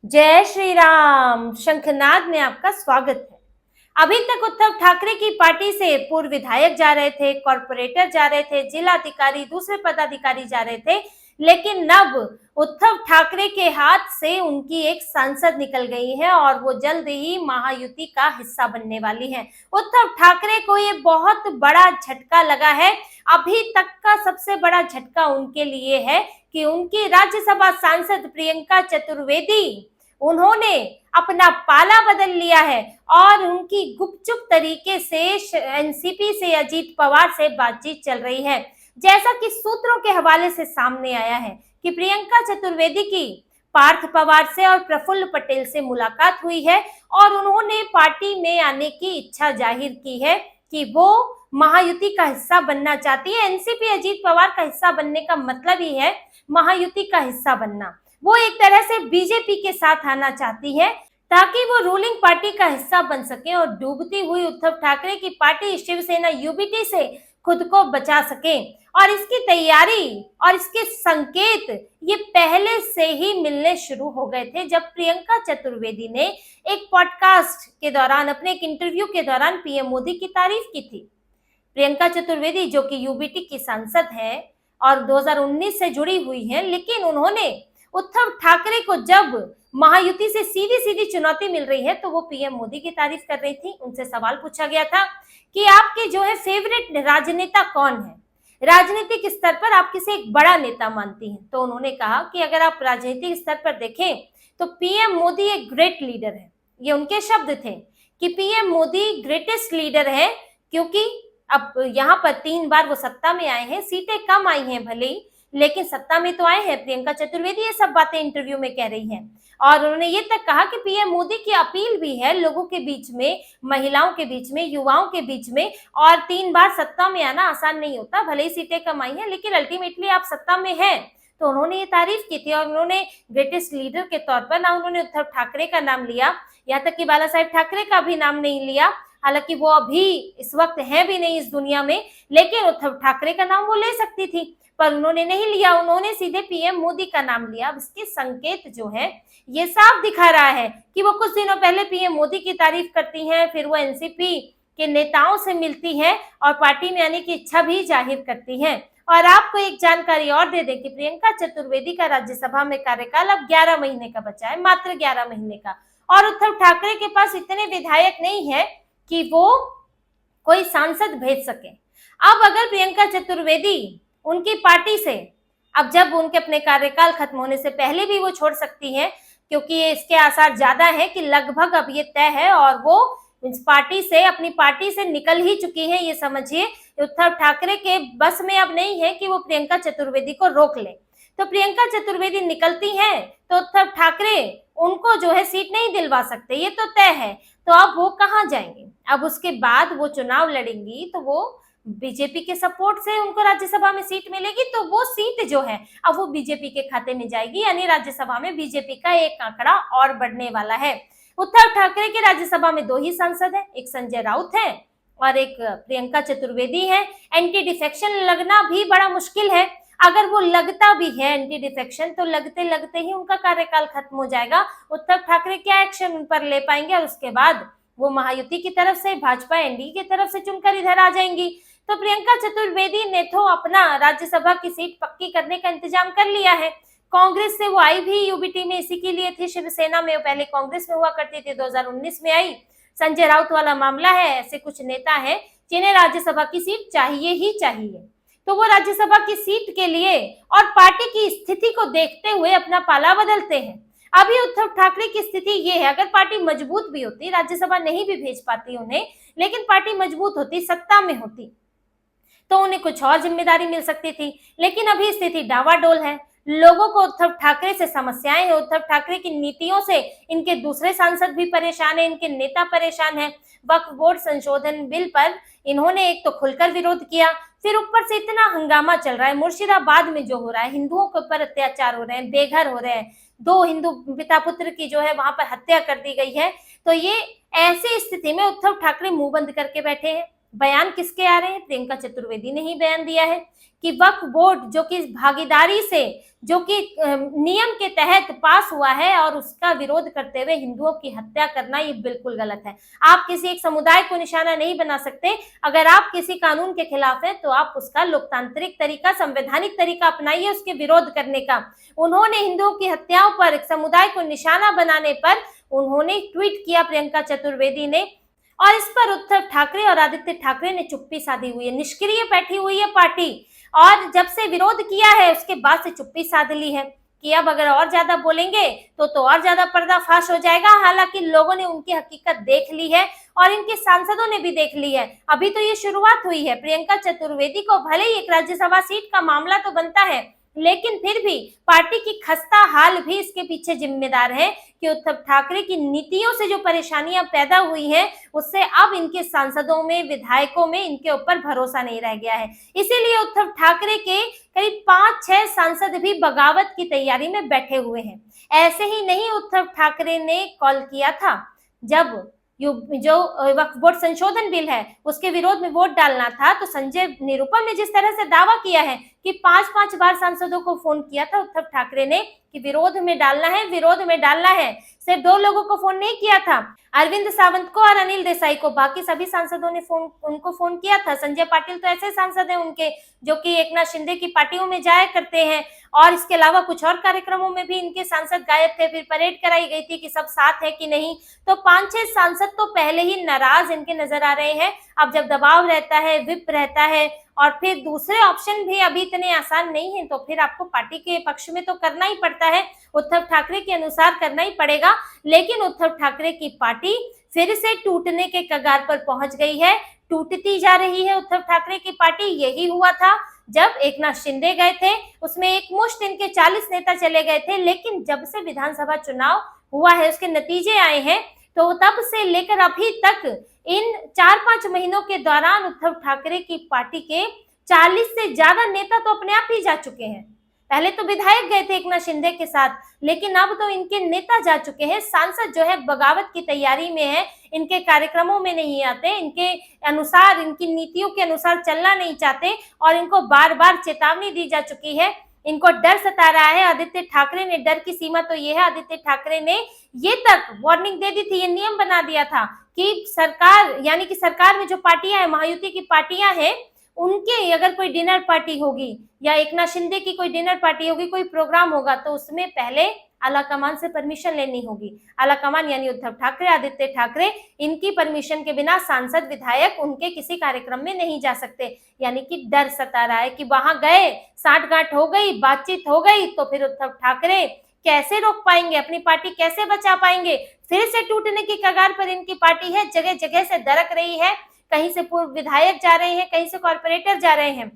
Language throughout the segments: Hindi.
जय श्री राम। शंखनाद में आपका स्वागत है। अभी तक उद्धव ठाकरे की पार्टी से पूर्व विधायक जा रहे थे, कॉर्पोरेटर जा रहे थे, जिला अधिकारी, दूसरे पदाधिकारी जा रहे थे, लेकिन अब उद्धव ठाकरे के हाथ से उनकी एक सांसद निकल गई है और वो जल्द ही महायुति का हिस्सा बनने वाली है। उद्धव ठाकरे को ये बहुत बड़ा झटका लगा है। अभी तक का सबसे बड़ा झटका उनके लिए है कि उनकी राज्यसभा सांसद प्रियंका चतुर्वेदी, उन्होंने अपना पाला बदल लिया है और उनकी गुपचुप तरीके से एनसीपी से अजीत पवार से बातचीत चल रही है। जैसा कि सूत्रों के हवाले से सामने आया है कि प्रियंका चतुर्वेदी की पार्थ पवार से और प्रफुल्ल पटेल से मुलाकात हुई है और उन्होंने पार्टी में आने की इच्छा जाहिर की है कि वो महायुति का हिस्सा बनना चाहती है। एनसीपी अजीत पवार का हिस्सा बनने का मतलब ही है महायुति का हिस्सा बनना। वो एक तरह से बीजेपी के साथ आना चाहती है ताकि वो रूलिंग पार्टी का हिस्सा बन सके और डूबती हुई उद्धव ठाकरे की पार्टी शिवसेना यूबीटी से खुद को बचा सके। और इसकी तैयारी और इसके संकेत ये पहले से ही मिलने शुरू हो गए थे जब प्रियंका चतुर्वेदी ने एक पॉडकास्ट के दौरान, अपने एक इंटरव्यू के दौरान पीएम मोदी की तारीफ की थी। प्रियंका चतुर्वेदी जो कि यूबीटी की सांसद है और 2019 से जुड़ी हुई है, लेकिन उन्होंने उद्धव ठाकरे को जब महायुति से सीधी सीधी चुनौती मिल रही है तो वो पीएम मोदी की तारीफ कर रही थी। उनसे सवाल पूछा गया था कि आपके जो है फेवरेट राजनेता कौन है, राजनीतिक स्तर पर आप किसे एक बड़ा नेता मानती हैं। तो उन्होंने कहा कि अगर आप राजनीतिक स्तर पर देखें तो पीएम मोदी एक ग्रेट लीडर है। ये उनके शब्द थे कि पीएम मोदी ग्रेटेस्ट लीडर है, क्योंकि अब यहाँ पर 3 बार वो सत्ता में आए हैं, सीटें कम आई हैं भले ही, लेकिन सत्ता में तो आए हैं। प्रियंका चतुर्वेदी ये सब बातें इंटरव्यू में कह रही हैं और उन्होंने ये तक कहा कि पीएम मोदी की अपील भी है लोगों के बीच में, महिलाओं के बीच में, युवाओं के बीच में। और 3 बार सत्ता में आना आसान नहीं होता, भले ही सीटें कम आई हैं, लेकिन अल्टीमेटली आप सत्ता में हैं। तो उन्होंने ये तारीफ की थी और उन्होंने ग्रेटेस्ट लीडर के तौर पर ना उन्होंने उद्धव ठाकरे का नाम लिया, यहाँ तक कि बाला साहेब ठाकरे का भी नाम नहीं लिया, हालांकि वो अभी इस वक्त है भी नहीं इस दुनिया में, लेकिन उद्धव ठाकरे का नाम वो ले सकती थी पर उन्होंने नहीं लिया, उन्होंने सीधे पीएम मोदी का नाम लिया। अब इसके संकेत जो है ये साफ दिखा रहा है कि वो कुछ दिनों पहले पीएम मोदी की तारीफ करती हैं, फिर वो एनसीपी के नेताओं से मिलती हैं और पार्टी में आने की इच्छा भी जाहिर करती हैं। और आपको एक जानकारी और दे दें कि प्रियंका चतुर्वेदी का राज्यसभा में कार्यकाल अब 11 महीने का बचा है, मात्र 11 महीने का। और उद्धव ठाकरे के पास इतने विधायक नहीं है कि वो कोई सांसद भेज सके। अब अगर प्रियंका चतुर्वेदी उनकी पार्टी से, अब जब उनके अपने कार्यकाल खत्म होने से पहले भी वो छोड़ सकती है, क्योंकि इसके आसार ज्यादा है कि लगभग अब ये तय है और वो इस पार्टी से, अपनी पार्टी से निकल ही चुकी है। ये समझिए उद्धव ठाकरे के बस में अब नहीं है कि वो प्रियंका चतुर्वेदी को रोक ले। तो प्रियंका चतुर्वेदी निकलती हैं तो उद्धव ठाकरे उनको जो है सीट नहीं दिलवा सकते, ये तो तय है। तो अब वो कहाँ जाएंगे? अब उसके बाद वो चुनाव लड़ेंगी तो वो बीजेपी के सपोर्ट से उनको राज्यसभा में सीट मिलेगी, तो वो सीट जो है अब वो बीजेपी के खाते में जाएगी, यानी राज्यसभा में बीजेपी का एक आंकड़ा और बढ़ने वाला है। उद्धव ठाकरे के राज्यसभा में 2 ही सांसद हैं, एक संजय राउत है और एक प्रियंका चतुर्वेदी है। एंटी डिफेक्शन लगना भी बड़ा मुश्किल है। अगर वो लगता भी है एंटी डिफेक्शन तो लगते लगते ही उनका कार्यकाल खत्म हो जाएगा। उद्धव ठाकरे क्या एक्शन उन पर ले पाएंगे और उसके बाद वो महायुति की तरफ से, भाजपा एनडीए की तरफ से चुनकर इधर आ जाएंगी। तो प्रियंका चतुर्वेदी ने तो अपना राज्यसभा की सीट पक्की करने का इंतजाम कर लिया है। कांग्रेस से वो आई भी यूबीटी में इसी के लिए थी, शिवसेना में वो पहले कांग्रेस में हुआ करती थी, 2019 में आई। संजय राउत वाला मामला है, ऐसे कुछ नेता हैं जिन्हें राज्यसभा की सीट चाहिए ही चाहिए, तो वो राज्यसभा की सीट के लिए और पार्टी की स्थिति को देखते हुए अपना पाला बदलते हैं। अभी उद्धव ठाकरे की स्थिति ये है, अगर पार्टी मजबूत भी होती, राज्यसभा नहीं भी भेज पाती उन्हें, लेकिन पार्टी मजबूत होती, सत्ता में होती, तो उन्हें कुछ और जिम्मेदारी मिल सकती थी। लेकिन अभी स्थिति डावाडोल है, लोगों को उद्धव ठाकरे से समस्याएं हैं, उद्धव ठाकरे की नीतियों से इनके दूसरे सांसद भी परेशान हैं, इनके नेता परेशान हैं। वक्फ बोर्ड संशोधन बिल पर इन्होंने एक तो खुलकर विरोध किया, फिर ऊपर से इतना हंगामा चल रहा है मुर्शिदाबाद में जो हो रहा है, हिंदुओं के ऊपर अत्याचार हो रहे हैं, बेघर हो रहे हैं, 2 हिंदू पिता पुत्र की जो है वहां पर हत्या कर दी गई है। तो ये ऐसी स्थिति में उद्धव ठाकरे मुंह बंद करके बैठे हैं, बयान किसके आ रहे हैं? प्रियंका चतुर्वेदी ने ही बयान दिया है कि वक्फ बोर्ड जो कि भागीदारी से, जो कि नियम के तहत पास हुआ है, और उसका विरोध करते हुए हिंदुओं की हत्या करना ये बिल्कुल गलत है। आप किसी एक समुदाय को निशाना नहीं बना सकते। अगर आप किसी कानून के खिलाफ हैं तो आप उसका लोकतांत्रिक तरीका, संवैधानिक तरीका अपनाइए उसके विरोध करने का। उन्होंने हिंदुओं की हत्याओं पर, एक समुदाय को निशाना बनाने पर उन्होंने ट्वीट किया, प्रियंका चतुर्वेदी ने, और इस पर उद्धव ठाकरे और आदित्य ठाकरे ने चुप्पी साधी हुई है, निष्क्रिय बैठी हुई है पार्टी। और जब से विरोध किया है उसके बाद से चुप्पी साध ली है कि अब अगर और ज्यादा बोलेंगे तो और ज्यादा पर्दाफाश हो जाएगा। हालांकि लोगों ने उनकी हकीकत देख ली है और इनके सांसदों ने भी देख ली है। अभी तो ये शुरुआत हुई है। प्रियंका चतुर्वेदी को भले ही एक राज्यसभा सीट का मामला तो बनता है, लेकिन फिर भी पार्टी की खस्ता हाल भी इसके पीछे जिम्मेदार है कि उद्धव ठाकरे की नीतियों से जो परेशानियां पैदा हुई हैं, उससे अब इनके सांसदों में, विधायकों में इनके ऊपर भरोसा नहीं रह गया है। इसीलिए उद्धव ठाकरे के करीब 5-6 सांसद भी बगावत की तैयारी में बैठे हुए हैं। ऐसे ही नहीं, उद्धव ठाकरे ने कॉल किया था जब जो वक्फ बोर्ड संशोधन बिल है उसके विरोध में वोट डालना था, तो संजय निरुपम ने जिस तरह से दावा किया है कि 5-5 बार सांसदों को फोन किया था उद्धव ठाकरे ने कि विरोध में डालना है, विरोध में डालना है। सिर्फ 2 लोगों को फोन नहीं किया था, अरविंद सावंत को और अनिल देसाई को। बाकी सभी सांसदों ने उनको फोन किया था। संजय पाटिल तो ऐसे सांसद हैं उनके जो कि एकनाथ शिंदे की पार्टियों में जाया करते हैं, और इसके अलावा कुछ और कार्यक्रमों में भी इनके सांसद गायब थे। फिर परेड कराई गई थी कि सब साथ है कि नहीं। तो 5-6 सांसद तो पहले ही नाराज इनके नजर आ रहे हैं। अब जब दबाव रहता है, विप रहता है, और फिर दूसरे ऑप्शन भी अभी इतने आसान नहीं है, तो फिर आपको पार्टी के पक्ष में तो करना ही पड़ता है, उद्धव ठाकरे के अनुसार करना ही पड़ेगा। लेकिन उद्धव ठाकरे की पार्टी फिर से टूटने के कगार पर पहुंच गई है, टूटती जा रही है उद्धव ठाकरे की पार्टी। यही हुआ था जब एकनाथ शिंदे गए थे, उसमें एक मुश्त इनके 40 नेता चले गए थे। लेकिन जब से विधानसभा चुनाव हुआ है, उसके नतीजे आए हैं, तो तब से लेकर अभी तक इन 4-5 महीनों के दौरान उद्धव ठाकरे की पार्टी के 40 से ज्यादा नेता तो अपने आप ही जा चुके हैं। पहले तो विधायक गए थे एकनाथ शिंदे के साथ, लेकिन अब तो इनके नेता जा चुके हैं। सांसद जो है बगावत की तैयारी में है, इनके कार्यक्रमों में नहीं आते, इनके अनुसार, इनकी नीतियों के अनुसार चलना नहीं चाहते, और इनको बार बार चेतावनी दी जा चुकी है। इनको डर सता रहा है आदित्य ठाकरे ने। डर की सीमा तो ये है, आदित्य ठाकरे ने ये तक वार्निंग दे दी थी, ये नियम बना दिया था कि सरकार, यानी कि सरकार में जो पार्टियां हैं, महायुति की पार्टियां हैं, उनके अगर कोई डिनर पार्टी होगी या एकनाथ शिंदे की कोई डिनर पार्टी होगी, कोई प्रोग्राम होगा, तो उसमें पहले आलाकमान से परमिशन लेनी होगी। आलाकमान यानी उद्धव ठाकरे, आदित्य ठाकरे, इनकी परमिशन के बिना सांसद, विधायक उनके किसी कार्यक्रम में नहीं जा सकते। यानी कि डर सता रहा है कि वहां गए, साठगांठ हो गई, बातचीत हो गई, तो फिर उद्धव ठाकरे कैसे रोक पाएंगे, अपनी पार्टी कैसे बचा पाएंगे। फिर से टूटने की कगार पर इनकी पार्टी है, जगह जगह से दरक रही है। कहीं से पूर्व विधायक जा रहे हैं, कहीं से कॉर्पोरेटर जा रहे हैं।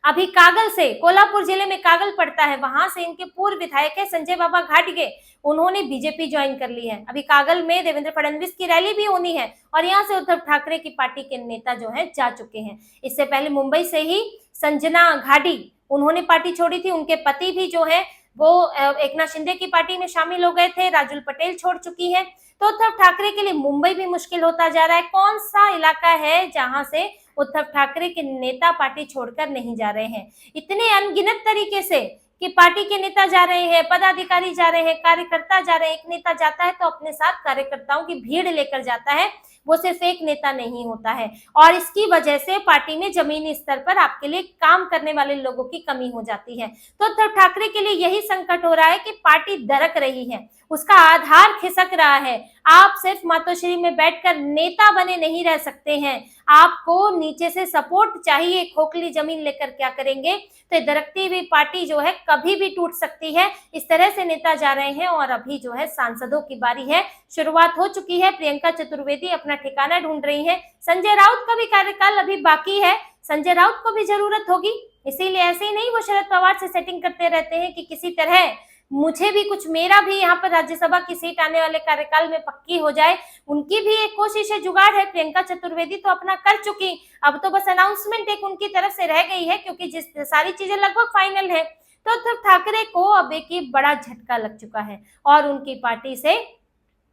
अभी कागल से, कोल्हापुर जिले में कागल पड़ता है, वहां से इनके पूर्व विधायक है संजय बाबा घाटगे, उन्होंने बीजेपी ज्वाइन कर ली है। अभी कागल में देवेंद्र फडणवीस की रैली भी होनी है, और यहाँ से उद्धव ठाकरे की पार्टी के नेता जो है जा चुके हैं। इससे पहले मुंबई से ही संजना घाटी, उन्होंने पार्टी छोड़ी थी। उनके पति भी जो है वो एकनाथ शिंदे की पार्टी में शामिल हो गए थे। राजुल पटेल छोड़ चुकी है। तो उद्धव ठाकरे के लिए मुंबई भी मुश्किल होता जा रहा है। कौन सा इलाका है जहां से उद्धव ठाकरे के नेता पार्टी छोड़कर नहीं जा रहे हैं? इतने अनगिनत तरीके से कि पार्टी के नेता जा रहे हैं, पदाधिकारी जा रहे हैं, कार्यकर्ता जा रहे हैं। एक नेता जाता है तो अपने साथ कार्यकर्ताओं की भीड़ लेकर जाता है, वो सिर्फ एक नेता नहीं होता है। और इसकी वजह से पार्टी में जमीनी स्तर पर आपके लिए काम करने वाले लोगों की कमी हो जाती है। तो उद्धव ठाकरे के लिए यही संकट हो रहा है कि पार्टी दरक रही है, उसका आधार खिसक रहा है। आप सिर्फ मातोश्री में बैठकर नेता बने नहीं रह सकते हैं, आपको नीचे से सपोर्ट चाहिए। खोखली जमीन लेकर क्या करेंगे? तो दरकती हुई पार्टी जो है कभी भी टूट सकती है। इस तरह से नेता जा रहे हैं, और अभी जो है सांसदों की बारी है। शुरुआत हो चुकी है, प्रियंका चतुर्वेदी अपना ठिकाना ढूंढ रही है। संजय राउत का भी कार्यकाल अभी बाकी है, संजय राउत को भी जरूरत होगी। इसीलिए ऐसे ही नहीं वो शरद पवार से सेटिंग करते रहते हैं कि किसी तरह मुझे भी कुछ, मेरा भी यहाँ पर राज्यसभा की सीट आने वाले कार्यकाल में पक्की हो जाए। उनकी भी एक कोशिश है, जुगाड़ है। प्रियंका चतुर्वेदी तो अपना कर चुकी, अब तो बस अनाउंसमेंट एक उनकी तरफ से रह गई है, क्योंकि जिस सारी चीजें लगभग फाइनल है। तो उद्धव ठाकरे को अब एक बड़ा झटका लग चुका है, और उनकी पार्टी से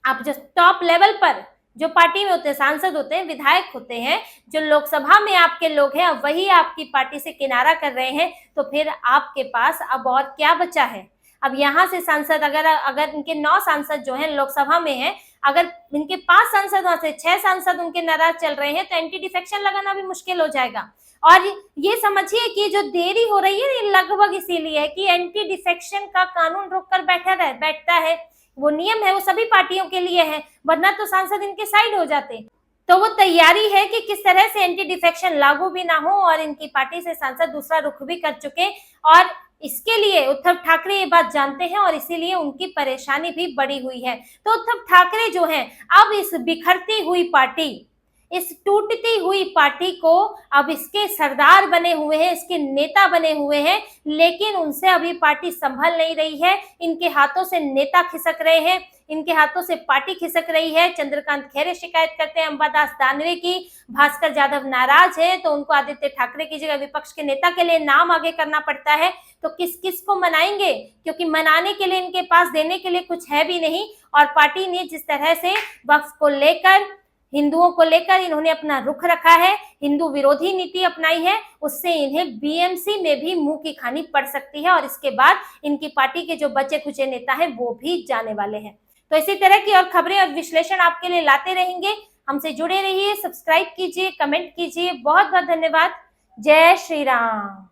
अब जो टॉप लेवल पर जो पार्टी में होते हैं, सांसद होते हैं, विधायक होते हैं, जो लोकसभा में आपके लोग हैं, अब वही आपकी पार्टी से किनारा कर रहे हैं, तो फिर आपके पास अब और क्या बचा है? अब यहाँ से सांसद अगर इनके 9 सांसद जो हैं लोकसभा में हैं, अगर इनके 5 सांसद वहां से 6 सांसद उनके नाराज चल रहे हैं, तो एंटी डिफेक्शन लगाना भी मुश्किल हो जाएगा। और ये समझिए कि जो देरी हो रही है ये लगभग इसीलिए है कि एंटी डिफेक्शन का कानून रोककर बैठता है, वो नियम है, वो सभी पार्टियों के लिए है, वरना तो सांसद इनके साइड हो जाते। तो वो तैयारी है कि किस तरह से एंटी डिफेक्शन लागू भी ना हो और इनकी पार्टी से सांसद दूसरा रुख भी कर चुके, और इसके लिए उद्धव ठाकरे ये बात जानते हैं और इसीलिए उनकी परेशानी भी बढ़ी हुई है। तो उद्धव ठाकरे जो हैं अब इस बिखरती हुई पार्टी, इस टूटती हुई पार्टी को अब इसके सरदार बने हुए हैं, इसके नेता बने हुए हैं, लेकिन उनसे अभी पार्टी संभल नहीं रही है। इनके हाथों से नेता खिसक रहे हैं, इनके हाथों से पार्टी खिसक रही है। चंद्रकांत खैरे शिकायत करते हैं अंबादास दानवे की, भास्कर जाधव नाराज है तो उनको आदित्य ठाकरे की जगह विपक्ष के नेता के लिए नाम आगे करना पड़ता है। तो किस किस को मनाएंगे, क्योंकि मनाने के लिए इनके पास देने के लिए कुछ है भी नहीं। और पार्टी ने जिस तरह से वक्फ को लेकर, हिंदुओं को लेकर इन्होंने अपना रुख रखा है, हिंदू विरोधी नीति अपनाई है, उससे इन्हें बीएमसी में भी मुंह की खानी पड़ सकती है और इसके बाद इनकी पार्टी के जो बचे खुचे नेता हैं वो भी जाने वाले हैं। तो इसी तरह की और खबरें और विश्लेषण आपके लिए लाते रहेंगे। हमसे जुड़े रहिए, सब्सक्राइब कीजिए, कमेंट कीजिए। बहुत बहुत धन्यवाद। जय श्री राम।